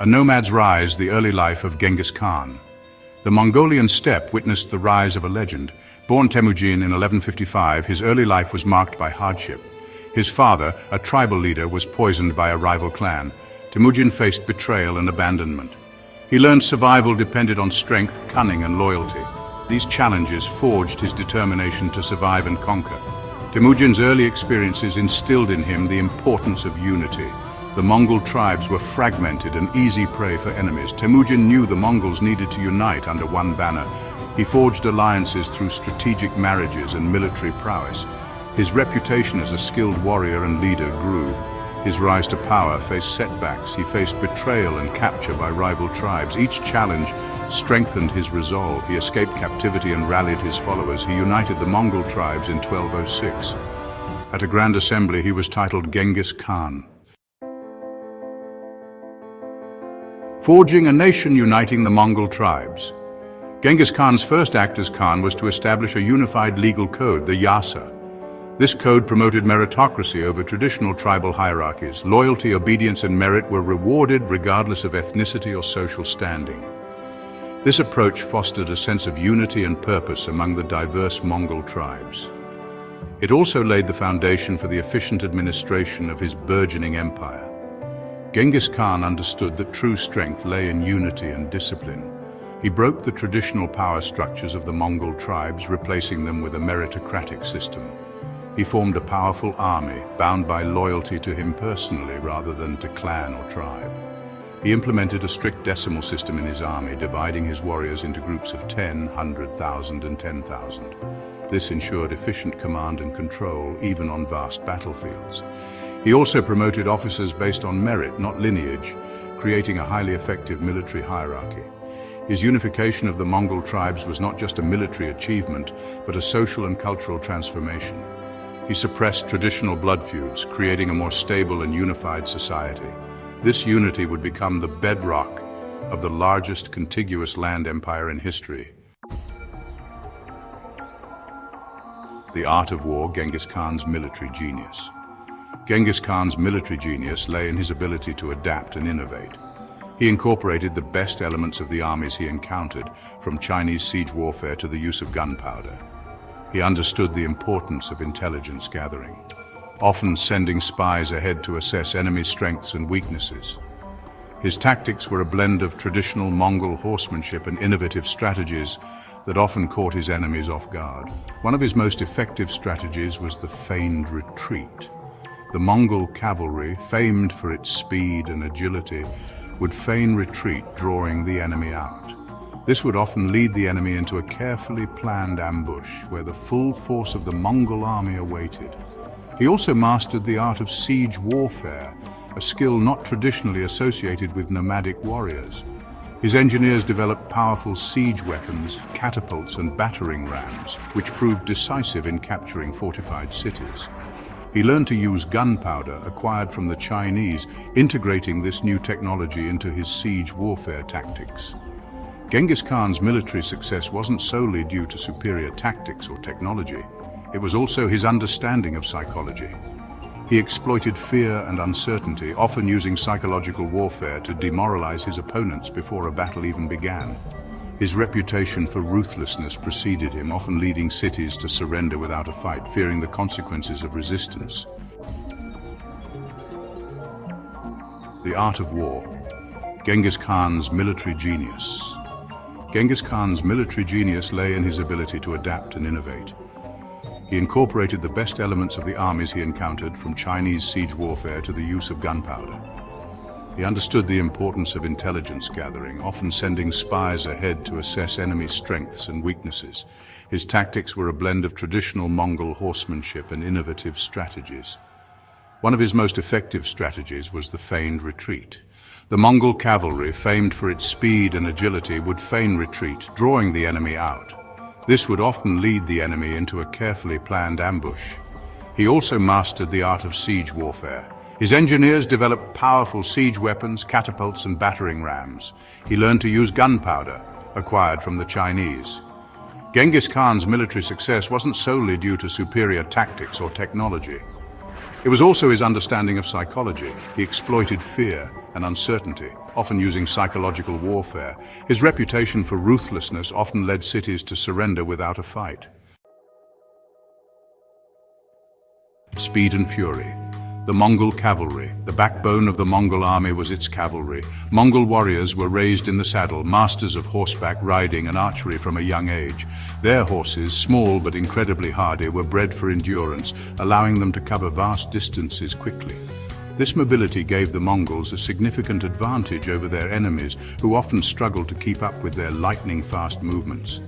A Nomad's Rise, the Early Life of Genghis Khan. The Mongolian steppe witnessed the rise of a legend. Born Temujin in 1155, his early life was marked by hardship. His father, a tribal leader, was poisoned by a rival clan. Temujin faced betrayal and abandonment. He learned survival depended on strength, cunning, and loyalty. These challenges forged his determination to survive and conquer. Temujin's early experiences instilled in him the importance of unity. The Mongol tribes were fragmented and easy prey for enemies. Temujin knew the Mongols needed to unite under one banner. He forged alliances through strategic marriages and military prowess. His reputation as a skilled warrior and leader grew. His rise to power faced setbacks. He faced betrayal and capture by rival tribes. Each challenge strengthened his resolve. He escaped captivity and rallied his followers. He united the Mongol tribes in 1206. At a grand assembly, he was titled Genghis Khan. Forging a nation uniting the Mongol tribes. Genghis Khan's first act as Khan was to establish a unified legal code, the Yasa. This code promoted meritocracy over traditional tribal hierarchies. Loyalty, obedience, and merit were rewarded regardless of ethnicity or social standing. This approach fostered a sense of unity and purpose among the diverse Mongol tribes. It also laid the foundation for the efficient administration of his burgeoning empire. Genghis Khan understood that true strength lay in unity and discipline. He broke the traditional power structures of the Mongol tribes, replacing them with a meritocratic system. He formed a powerful army, bound by loyalty to him personally rather than to clan or tribe. He implemented a strict decimal system in his army, dividing his warriors into groups of 10, 100,000, and 10,000. This ensured efficient command and control, even on vast battlefields. He also promoted officers based on merit, not lineage, creating a highly effective military hierarchy. His unification of the Mongol tribes was not just a military achievement, but a social and cultural transformation. He suppressed traditional blood feuds, creating a more stable and unified society. This unity would become the bedrock of the largest contiguous land empire in history. The art of war, Genghis Khan's military genius. Genghis Khan's military genius lay in his ability to adapt and innovate. He incorporated the best elements of the armies he encountered, from Chinese siege warfare to the use of gunpowder. He understood the importance of intelligence gathering, often sending spies ahead to assess enemy strengths and weaknesses. His tactics were a blend of traditional Mongol horsemanship and innovative strategies that often caught his enemies off guard. One of his most effective strategies was the feigned retreat. The Mongol cavalry, famed for its speed and agility, would feign retreat, drawing the enemy out. This would often lead the enemy into a carefully planned ambush where the full force of the Mongol army awaited. He also mastered the art of siege warfare, a skill not traditionally associated with nomadic warriors. His engineers developed powerful siege weapons, catapults, and battering rams, which proved decisive in capturing fortified cities. He learned to use gunpowder acquired from the Chinese, integrating this new technology into his siege warfare tactics. Genghis Khan's military success wasn't solely due to superior tactics or technology. It was also his understanding of psychology. He exploited fear and uncertainty, often using psychological warfare to demoralize his opponents before a battle even began. His reputation for ruthlessness preceded him, often leading cities to surrender without a fight, fearing the consequences of resistance. The art of war. Genghis Khan's military genius. Genghis Khan's military genius lay in his ability to adapt and innovate. He incorporated the best elements of the armies he encountered, from Chinese siege warfare to the use of gunpowder. He understood the importance of intelligence gathering, often sending spies ahead to assess enemy strengths and weaknesses. His tactics were a blend of traditional Mongol horsemanship and innovative strategies. One of his most effective strategies was the feigned retreat. The Mongol cavalry, famed for its speed and agility, would feign retreat, drawing the enemy out. This would often lead the enemy into a carefully planned ambush. He also mastered the art of siege warfare. His engineers developed powerful siege weapons, catapults, and battering rams. He learned to use gunpowder, acquired from the Chinese. Genghis Khan's military success wasn't solely due to superior tactics or technology. It was also his understanding of psychology. He exploited fear and uncertainty, often using psychological warfare. His reputation for ruthlessness often led cities to surrender without a fight. Speed and fury. The Mongol Cavalry. The backbone of the Mongol army was its cavalry. Mongol warriors were raised in the saddle, masters of horseback riding and archery from a young age. Their horses, small but incredibly hardy, were bred for endurance, allowing them to cover vast distances quickly. This mobility gave the Mongols a significant advantage over their enemies, who often struggled to keep up with their lightning-fast movements.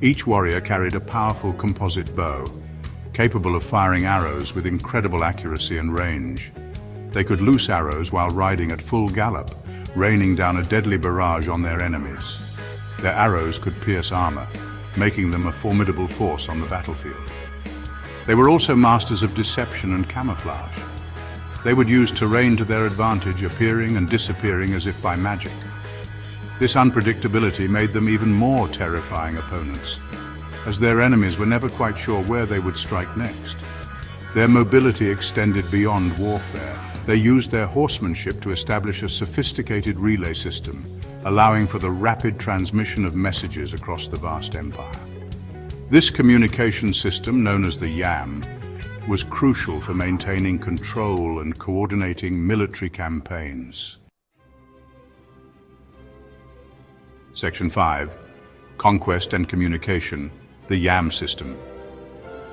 Each warrior carried a powerful composite bow, capable of firing arrows with incredible accuracy and range. They could loose arrows while riding at full gallop, raining down a deadly barrage on their enemies. Their arrows could pierce armor, making them a formidable force on the battlefield. They were also masters of deception and camouflage. They would use terrain to their advantage, appearing and disappearing as if by magic. This unpredictability made them even more terrifying opponents, as their enemies were never quite sure where they would strike next. Their mobility extended beyond warfare. They used their horsemanship to establish a sophisticated relay system, allowing for the rapid transmission of messages across the vast empire. This communication system, known as the Yam, was crucial for maintaining control and coordinating military campaigns. Section 5. Conquest and Communication. The Yam System.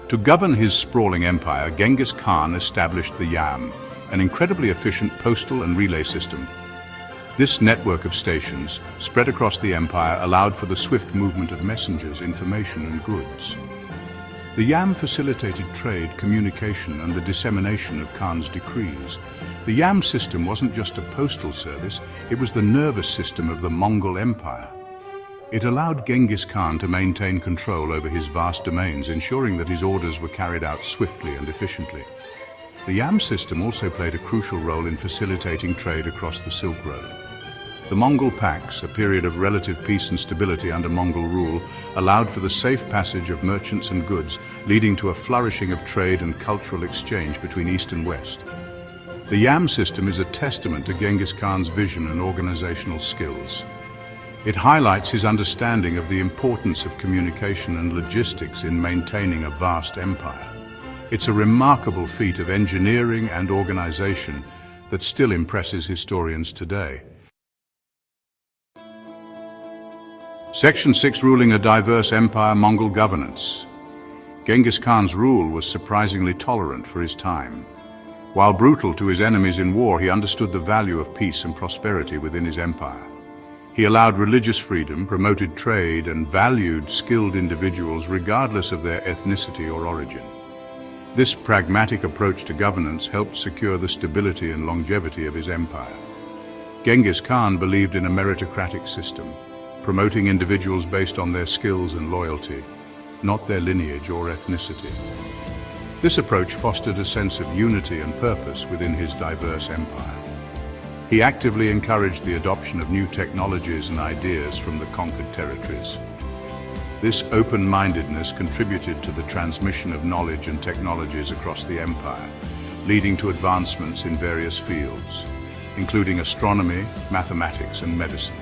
To govern his sprawling empire, Genghis Khan established the Yam, an incredibly efficient postal and relay system. This network of stations, spread across the empire, allowed for the swift movement of messengers, information, and goods. The Yam facilitated trade, communication, and the dissemination of Khan's decrees. The Yam system wasn't just a postal service, it was the nervous system of the Mongol Empire. It allowed Genghis Khan to maintain control over his vast domains, ensuring that his orders were carried out swiftly and efficiently. The Yam system also played a crucial role in facilitating trade across the Silk Road. The Mongol Pax, a period of relative peace and stability under Mongol rule, allowed for the safe passage of merchants and goods, leading to a flourishing of trade and cultural exchange between East and West. The Yam system is a testament to Genghis Khan's vision and organizational skills. It highlights his understanding of the importance of communication and logistics in maintaining a vast empire. It's a remarkable feat of engineering and organization that still impresses historians today. Section 6. Ruling a diverse empire, Mongol Governance. Genghis Khan's rule was surprisingly tolerant for his time. While brutal to his enemies in war, he understood the value of peace and prosperity within his empire. He allowed religious freedom, promoted trade, and valued skilled individuals regardless of their ethnicity or origin. This pragmatic approach to governance helped secure the stability and longevity of his empire. Genghis Khan believed in a meritocratic system, promoting individuals based on their skills and loyalty, not their lineage or ethnicity. This approach fostered a sense of unity and purpose within his diverse empire. He actively encouraged the adoption of new technologies and ideas from the conquered territories. This open-mindedness contributed to the transmission of knowledge and technologies across the empire, leading to advancements in various fields, including astronomy, mathematics, and medicine.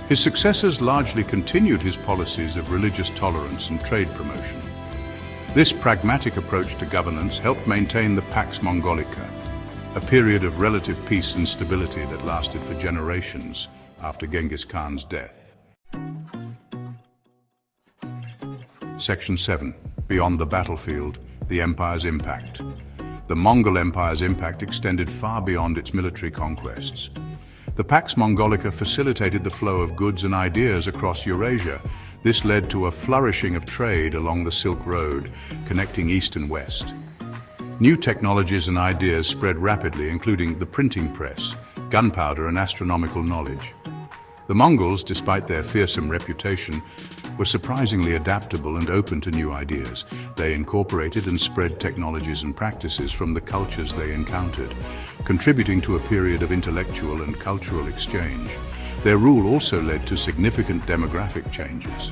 His successors largely continued his policies of religious tolerance and trade promotion. This pragmatic approach to governance helped maintain the Pax Mongolica, a period of relative peace and stability that lasted for generations after Genghis Khan's death. Section 7. Beyond the battlefield, the empire's impact. The Mongol Empire's impact extended far beyond its military conquests. The Pax Mongolica facilitated the flow of goods and ideas across Eurasia. This led to a flourishing of trade along the Silk Road, connecting East and West. New technologies and ideas spread rapidly, including the printing press, gunpowder, and astronomical knowledge. The Mongols, despite their fearsome reputation, were surprisingly adaptable and open to new ideas. They incorporated and spread technologies and practices from the cultures they encountered, contributing to a period of intellectual and cultural exchange. Their rule also led to significant demographic changes.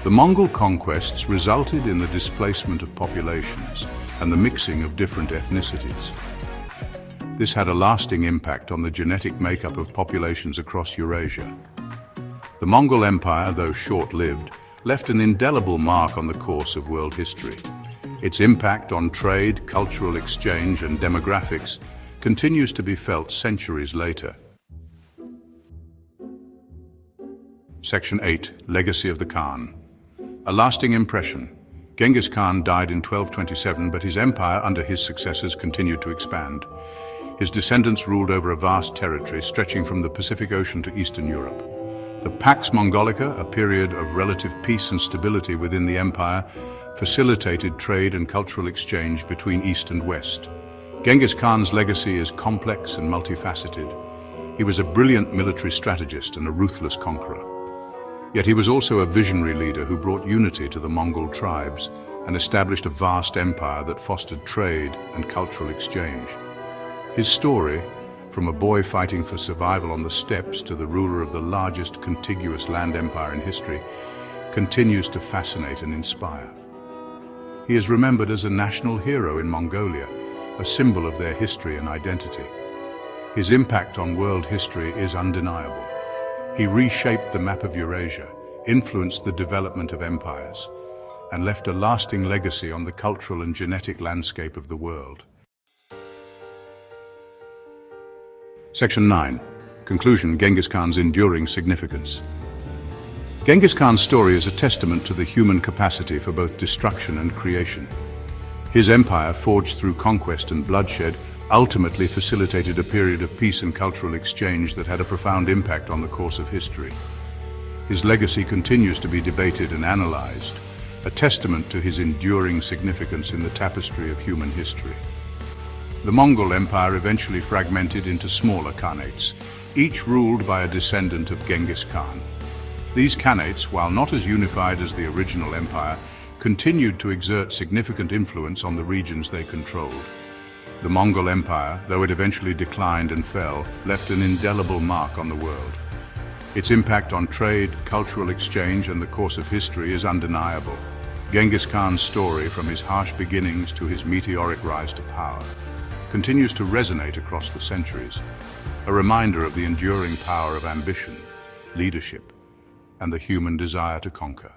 The Mongol conquests resulted in the displacement of populations, and the mixing of different ethnicities. This had a lasting impact on the genetic makeup of populations across Eurasia. The Mongol Empire, though short-lived, left an indelible mark on the course of world history. Its impact on trade, cultural exchange, and demographics continues to be felt centuries later. Section 8. Legacy of the Khan. A lasting impression. Genghis Khan died in 1227, but his empire under his successors continued to expand. His descendants ruled over a vast territory stretching from the Pacific Ocean to Eastern Europe. The Pax Mongolica, a period of relative peace and stability within the empire, facilitated trade and cultural exchange between East and West. Genghis Khan's legacy is complex and multifaceted. He was a brilliant military strategist and a ruthless conqueror. Yet he was also a visionary leader who brought unity to the Mongol tribes and established a vast empire that fostered trade and cultural exchange. His story, from a boy fighting for survival on the steppes to the ruler of the largest contiguous land empire in history, continues to fascinate and inspire. He is remembered as a national hero in Mongolia, a symbol of their history and identity. His impact on world history is undeniable. He reshaped the map of Eurasia, influenced the development of empires, and left a lasting legacy on the cultural and genetic landscape of the world. Section 9. Conclusion. Genghis Khan's enduring significance. Genghis Khan's story is a testament to the human capacity for both destruction and creation. His empire, forged through conquest and bloodshed, ultimately facilitated a period of peace and cultural exchange that had a profound impact on the course of history. His legacy continues to be debated and analyzed, a testament to his enduring significance in the tapestry of human history. The Mongol Empire eventually fragmented into smaller khanates, each ruled by a descendant of Genghis Khan. These khanates, while not as unified as the original empire, continued to exert significant influence on the regions they controlled. The Mongol Empire, though it eventually declined and fell, left an indelible mark on the world. Its impact on trade, cultural exchange, and the course of history is undeniable. Genghis Khan's story, from his harsh beginnings to his meteoric rise to power, continues to resonate across the centuries, a reminder of the enduring power of ambition, leadership, and the human desire to conquer.